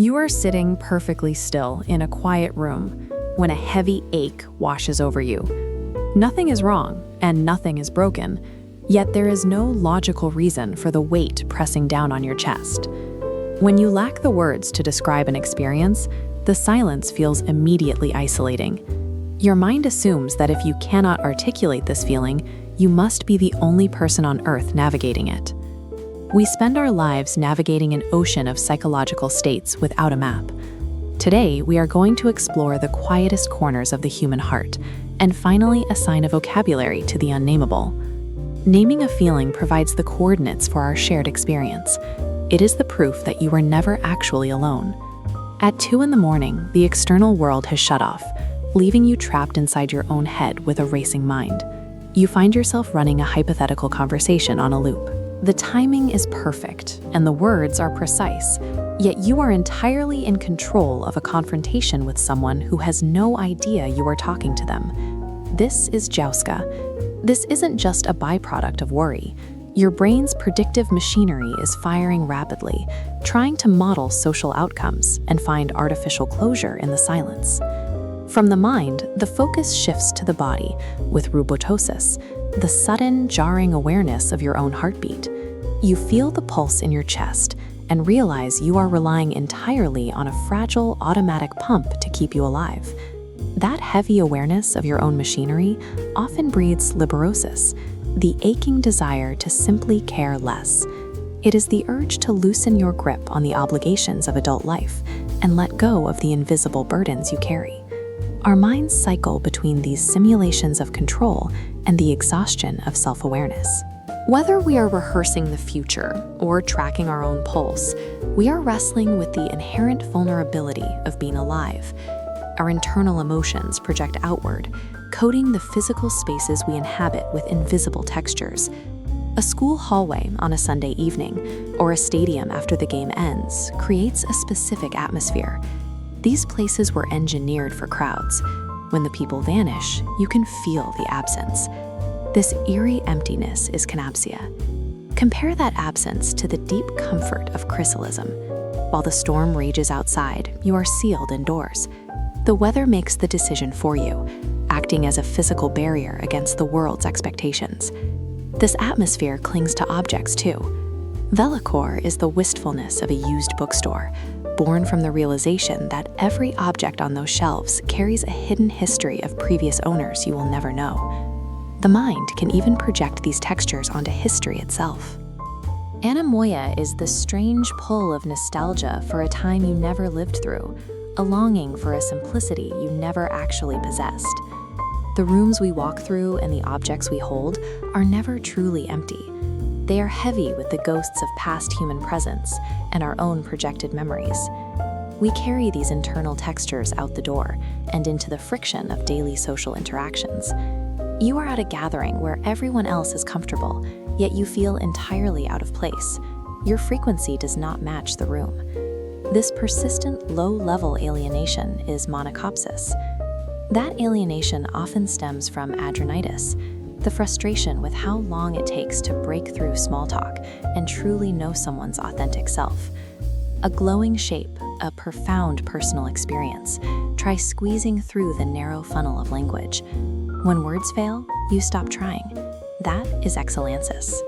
You are sitting perfectly still in a quiet room when a heavy ache washes over you. Nothing is wrong and nothing is broken, yet there is no logical reason for the weight pressing down on your chest. When you lack the words to describe an experience, the silence feels immediately isolating. Your mind assumes that if you cannot articulate this feeling, you must be the only person on Earth navigating it. We spend our lives navigating an ocean of psychological states without a map. Today, we are going to explore the quietest corners of the human heart and finally assign a vocabulary to the unnameable. Naming a feeling provides the coordinates for our shared experience. It is the proof that you were never actually alone. At 2 in the morning, the external world has shut off, leaving you trapped inside your own head with a racing mind. You find yourself running a hypothetical conversation on a loop. The timing is perfect, and the words are precise, yet you are entirely in control of a confrontation with someone who has no idea you are talking to them. This is Jouska. This isn't just a byproduct of worry. Your brain's predictive machinery is firing rapidly, trying to model social outcomes and find artificial closure in the silence. From the mind, the focus shifts to the body with rubotosis, the sudden, jarring awareness of your own heartbeat. You feel the pulse in your chest and realize you are relying entirely on a fragile automatic pump to keep you alive. That heavy awareness of your own machinery often breeds liberosis, the aching desire to simply care less. It is the urge to loosen your grip on the obligations of adult life and let go of the invisible burdens you carry. Our minds cycle between these simulations of control and the exhaustion of self-awareness. Whether we are rehearsing the future or tracking our own pulse, we are wrestling with the inherent vulnerability of being alive. Our internal emotions project outward, coating the physical spaces we inhabit with invisible textures. A school hallway on a Sunday evening or a stadium after the game ends creates a specific atmosphere. These places were engineered for crowds. When the people vanish, you can feel the absence. This eerie emptiness is Kenopsia. Compare that absence to the deep comfort of Chrysalism. While the storm rages outside, you are sealed indoors. The weather makes the decision for you, acting as a physical barrier against the world's expectations. This atmosphere clings to objects too. Vellichor is the wistfulness of a used bookstore, born from the realization that every object on those shelves carries a hidden history of previous owners you will never know. The mind can even project these textures onto history itself. Anemoia is the strange pull of nostalgia for a time you never lived through, a longing for a simplicity you never actually possessed. The rooms we walk through and the objects we hold are never truly empty. They are heavy with the ghosts of past human presence and our own projected memories. We carry these internal textures out the door and into the friction of daily social interactions. You are at a gathering where everyone else is comfortable, yet you feel entirely out of place. Your frequency does not match the room. This persistent low-level alienation is monocopsis. That alienation often stems from adrenitis, the frustration with how long it takes to break through small talk and truly know someone's authentic self. A glowing shape, a profound personal experience. Try squeezing through the narrow funnel of language. When words fail, you stop trying. That is Exulansis.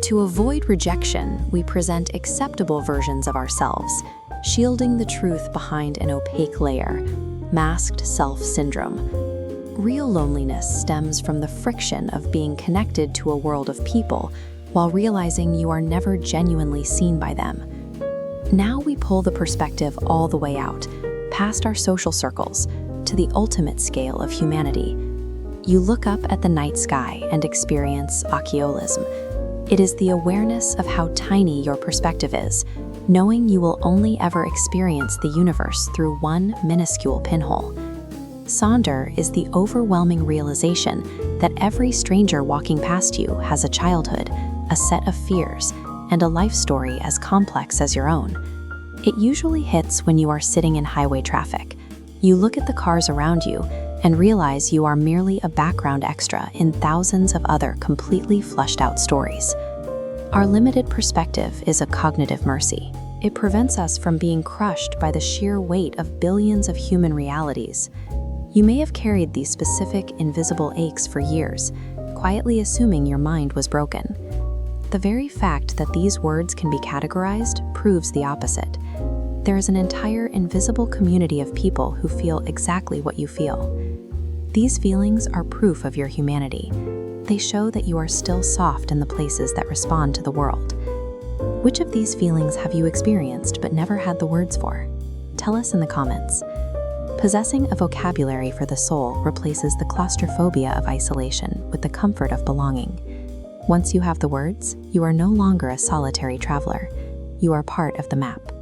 To avoid rejection, we present acceptable versions of ourselves, shielding the truth behind an opaque layer, masked self syndrome. Real loneliness stems from the friction of being connected to a world of people while realizing you are never genuinely seen by them. Now we pull the perspective all the way out, past our social circles, to the ultimate scale of humanity. You look up at the night sky and experience Occhiolism. It is the awareness of how tiny your perspective is, knowing you will only ever experience the universe through one minuscule pinhole. Sonder is the overwhelming realization that every stranger walking past you has a childhood, a set of fears, and a life story as complex as your own. It usually hits when you are sitting in highway traffic. You look at the cars around you and realize you are merely a background extra in thousands of other completely fleshed out stories. Our limited perspective is a cognitive mercy. It prevents us from being crushed by the sheer weight of billions of human realities. You may have carried these specific, invisible aches for years, quietly assuming your mind was broken. The very fact that these words can be categorized proves the opposite. There is an entire invisible community of people who feel exactly what you feel. These feelings are proof of your humanity. They show that you are still soft in the places that respond to the world. Which of these feelings have you experienced but never had the words for? Tell us in the comments. Possessing a vocabulary for the soul replaces the claustrophobia of isolation with the comfort of belonging. Once you have the words, you are no longer a solitary traveler. You are part of the map.